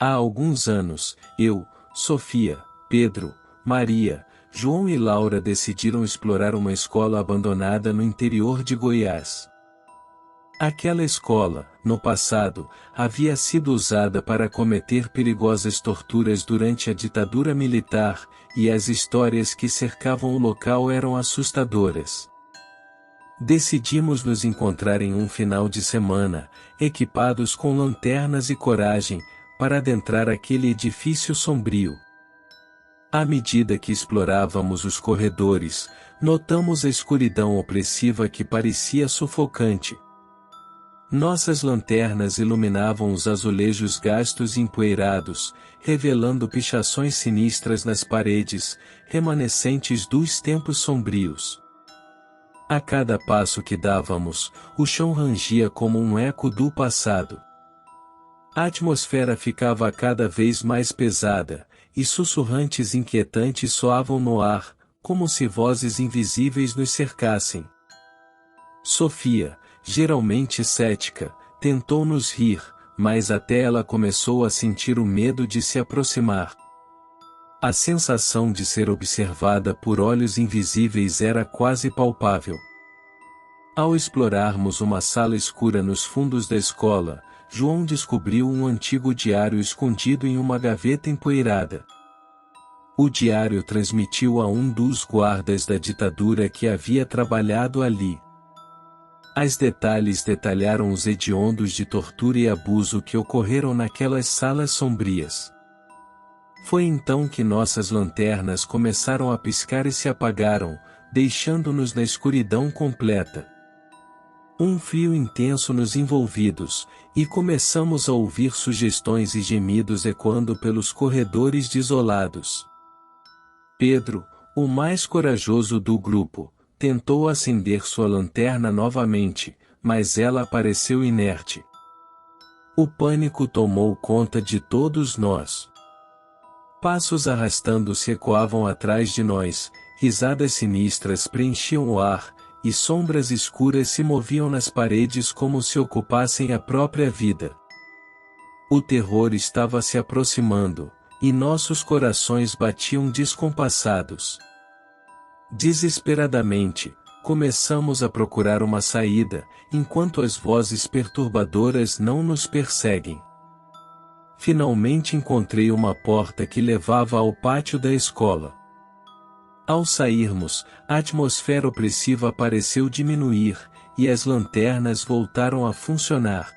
Há alguns anos, eu, Sofia, Pedro, Maria, João e Laura decidiram explorar uma escola abandonada no interior de Goiás. Aquela escola, no passado, havia sido usada para cometer perigosas torturas durante a ditadura militar, e as histórias que cercavam o local eram assustadoras. Decidimos nos encontrar em um final de semana, equipados com lanternas e coragem, para adentrar aquele edifício sombrio. À medida que explorávamos os corredores, notamos a escuridão opressiva que parecia sufocante. Nossas lanternas iluminavam os azulejos gastos e empoeirados, revelando pichações sinistras nas paredes, remanescentes dos tempos sombrios. A cada passo que dávamos, o chão rangia como um eco do passado. A atmosfera ficava cada vez mais pesada, e sussurrantes inquietantes soavam no ar, como se vozes invisíveis nos cercassem. Sofia, geralmente cética, tentou nos rir, mas até ela começou a sentir o medo de se aproximar. A sensação de ser observada por olhos invisíveis era quase palpável. Ao explorarmos uma sala escura nos fundos da escola, João descobriu um antigo diário escondido em uma gaveta empoeirada. O diário transmitiu a um dos guardas da ditadura que havia trabalhado ali. Os detalhes detalharam os hediondos de tortura e abuso que ocorreram naquelas salas sombrias. Foi então que nossas lanternas começaram a piscar e se apagaram, deixando-nos na escuridão completa. Um frio intenso nos envolvidos, e começamos a ouvir sugestões e gemidos ecoando pelos corredores desolados. Pedro, o mais corajoso do grupo, tentou acender sua lanterna novamente, mas ela apareceu inerte. O pânico tomou conta de todos nós. Passos arrastando-se ecoavam atrás de nós, risadas sinistras preenchiam o ar, e sombras escuras se moviam nas paredes como se ocupassem a própria vida. O terror estava se aproximando, e nossos corações batiam descompassados. Desesperadamente, começamos a procurar uma saída, enquanto as vozes perturbadoras não nos perseguem. Finalmente encontrei uma porta que levava ao pátio da escola. Ao sairmos, a atmosfera opressiva pareceu diminuir, e as lanternas voltaram a funcionar.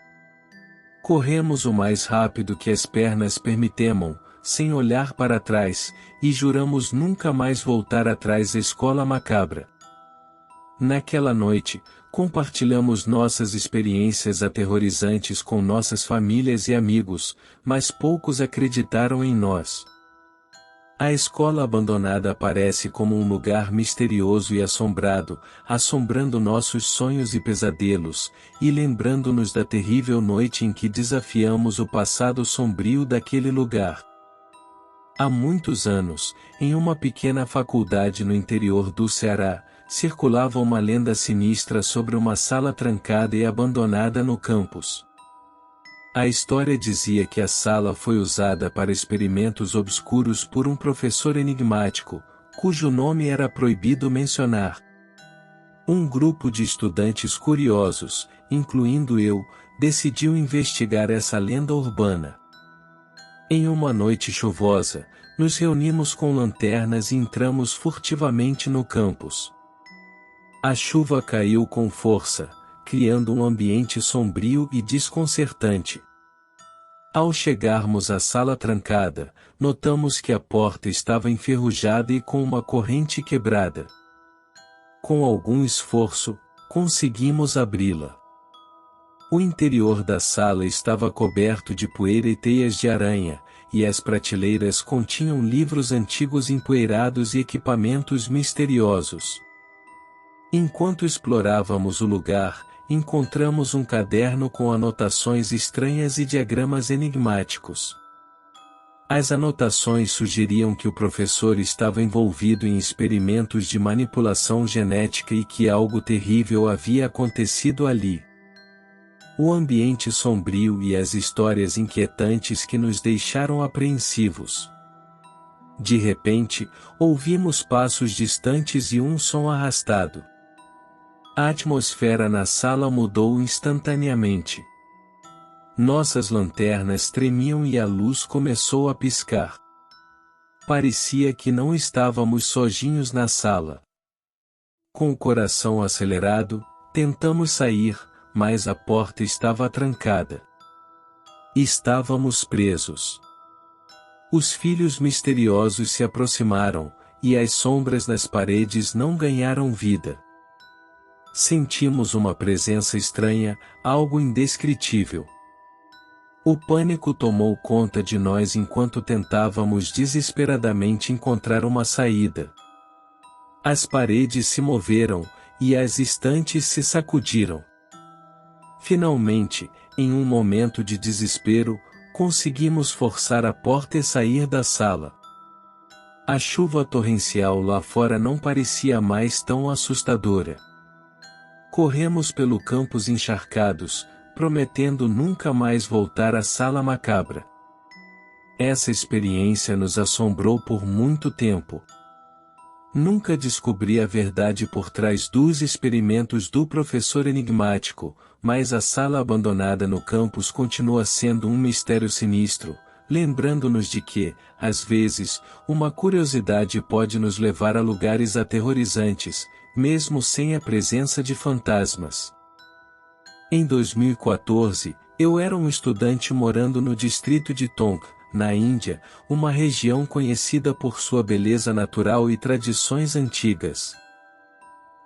Corremos o mais rápido que as pernas permitem, sem olhar para trás, e juramos nunca mais voltar atrás à escola macabra. Naquela noite, compartilhamos nossas experiências aterrorizantes com nossas famílias e amigos, mas poucos acreditaram em nós. A escola abandonada aparece como um lugar misterioso e assombrado, assombrando nossos sonhos e pesadelos, e lembrando-nos da terrível noite em que desafiamos o passado sombrio daquele lugar. Há muitos anos, em uma pequena faculdade no interior do Ceará, circulava uma lenda sinistra sobre uma sala trancada e abandonada no campus. A história dizia que a sala foi usada para experimentos obscuros por um professor enigmático, cujo nome era proibido mencionar. Um grupo de estudantes curiosos, incluindo eu, decidiu investigar essa lenda urbana. Em uma noite chuvosa, nos reunimos com lanternas e entramos furtivamente no campus. A chuva caiu com força, criando um ambiente sombrio e desconcertante. Ao chegarmos à sala trancada, notamos que a porta estava enferrujada e com uma corrente quebrada. Com algum esforço, conseguimos abri-la. O interior da sala estava coberto de poeira e teias de aranha, e as prateleiras continham livros antigos empoeirados e equipamentos misteriosos. Enquanto explorávamos o lugar, encontramos um caderno com anotações estranhas e diagramas enigmáticos. As anotações sugeriam que o professor estava envolvido em experimentos de manipulação genética e que algo terrível havia acontecido ali. o ambiente sombrio e as histórias inquietantes que nos deixaram apreensivos. De repente, ouvimos passos distantes e um som arrastado. A atmosfera na sala mudou instantaneamente. Nossas lanternas tremiam e a luz começou a piscar. Parecia que não estávamos sozinhos na sala. Com o coração acelerado, tentamos sair, mas a porta estava trancada. Estávamos presos. Os filhos misteriosos se aproximaram, e as sombras nas paredes não ganharam vida. Sentimos uma presença estranha, algo indescritível. O pânico tomou conta de nós enquanto tentávamos desesperadamente encontrar uma saída. As paredes se moveram, e as estantes se sacudiram. Finalmente, em um momento de desespero, conseguimos forçar a porta e sair da sala. A chuva torrencial lá fora não parecia mais tão assustadora. Corremos pelo campus encharcados, prometendo nunca mais voltar à sala macabra. Essa experiência nos assombrou por muito tempo. Nunca descobri a verdade por trás dos experimentos do professor enigmático, mas a sala abandonada no campus continua sendo um mistério sinistro, lembrando-nos de que, às vezes, uma curiosidade pode nos levar a lugares aterrorizantes, mesmo sem a presença de fantasmas. Em 2014, eu era um estudante morando no distrito de Tonk, na Índia, uma região conhecida por sua beleza natural e tradições antigas.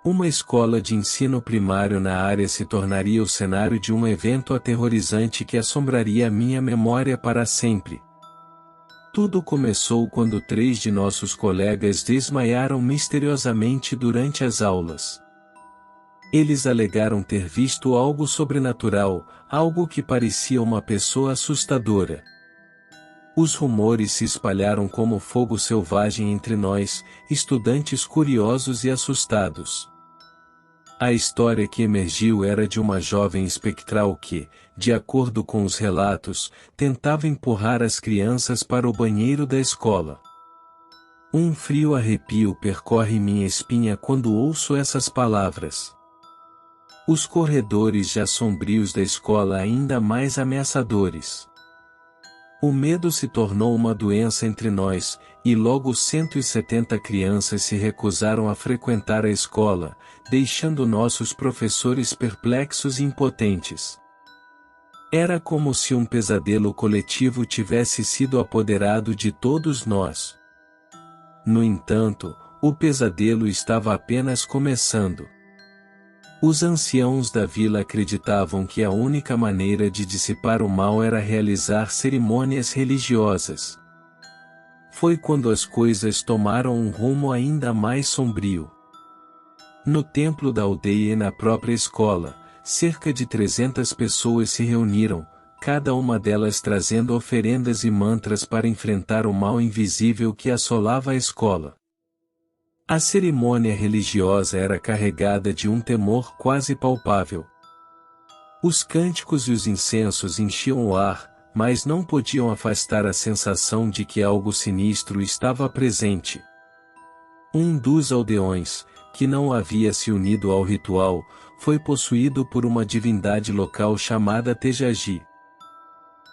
Uma escola de ensino primário na área se tornaria o cenário de um evento aterrorizante que assombraria minha memória para sempre. Tudo começou quando 3 de nossos colegas desmaiaram misteriosamente durante as aulas. Eles alegaram ter visto algo sobrenatural, algo que parecia uma pessoa assustadora. Os rumores se espalharam como fogo selvagem entre nós, estudantes curiosos e assustados. A história que emergiu era de uma jovem espectral que, de acordo com os relatos, tentava empurrar as crianças para o banheiro da escola. Um frio arrepio percorre minha espinha quando ouço essas palavras. Os corredores já sombrios da escola ainda mais ameaçadores. O medo se tornou uma doença entre nós, e logo 170 crianças se recusaram a frequentar a escola, deixando nossos professores perplexos e impotentes. Era como se um pesadelo coletivo tivesse sido apoderado de todos nós. No entanto, o pesadelo estava apenas começando. Os anciãos da vila acreditavam que a única maneira de dissipar o mal era realizar cerimônias religiosas. Foi quando as coisas tomaram um rumo ainda mais sombrio. No templo da aldeia e na própria escola, cerca de 300 pessoas se reuniram, cada uma delas trazendo oferendas e mantras para enfrentar o mal invisível que assolava a escola. A cerimônia religiosa era carregada de um temor quase palpável. Os cânticos e os incensos enchiam o ar, mas não podiam afastar a sensação de que algo sinistro estava presente. Um dos aldeões, que não havia se unido ao ritual, foi possuído por uma divindade local chamada Tejaji.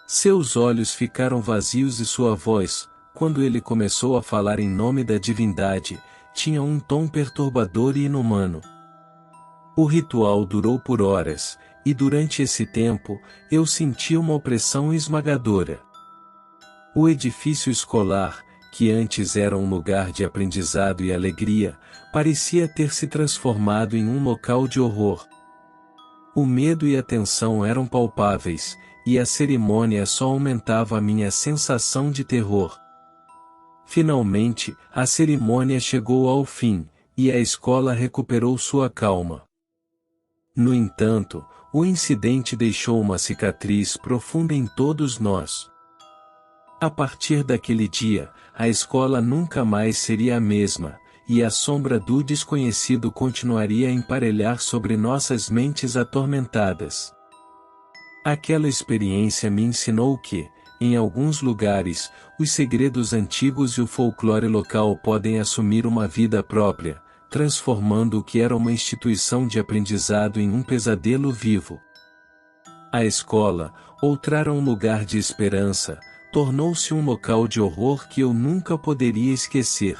Seus olhos ficaram vazios e sua voz, quando ele começou a falar em nome da divindade, tinha um tom perturbador e inumano. O ritual durou por horas, e durante esse tempo, eu senti uma opressão esmagadora. O edifício escolar, que antes era um lugar de aprendizado e alegria, parecia ter se transformado em um local de horror. O medo e a tensão eram palpáveis, e a cerimônia só aumentava a minha sensação de terror. Finalmente, a cerimônia chegou ao fim, e a escola recuperou sua calma. No entanto, o incidente deixou uma cicatriz profunda em todos nós. A partir daquele dia, a escola nunca mais seria a mesma, e a sombra do desconhecido continuaria a emparelhar sobre nossas mentes atormentadas. Aquela experiência me ensinou que, em alguns lugares, os segredos antigos e o folclore local podem assumir uma vida própria, transformando o que era uma instituição de aprendizado em um pesadelo vivo. A escola, outrora um lugar de esperança, tornou-se um local de horror que eu nunca poderia esquecer.